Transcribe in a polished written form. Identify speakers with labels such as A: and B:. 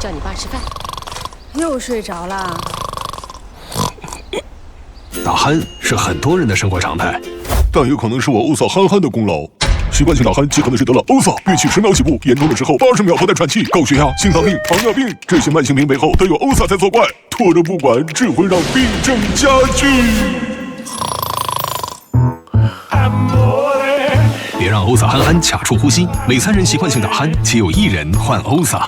A: 叫你爸吃饭。
B: 又睡着了。
C: 打鼾是很多人的生活常态，
D: 但也可能是我欧萨憨憨的功劳。习惯性打鼾极可能是得了欧萨，乐器10秒起步，严重的时候80秒不带喘气。高血压、心脏病、糖尿病这些慢性病背后都有欧萨在作怪，拖着不管只会让病症加剧。
C: 别让欧萨憨憨卡住呼吸，每3人习惯性打鼾，且有1人患欧萨。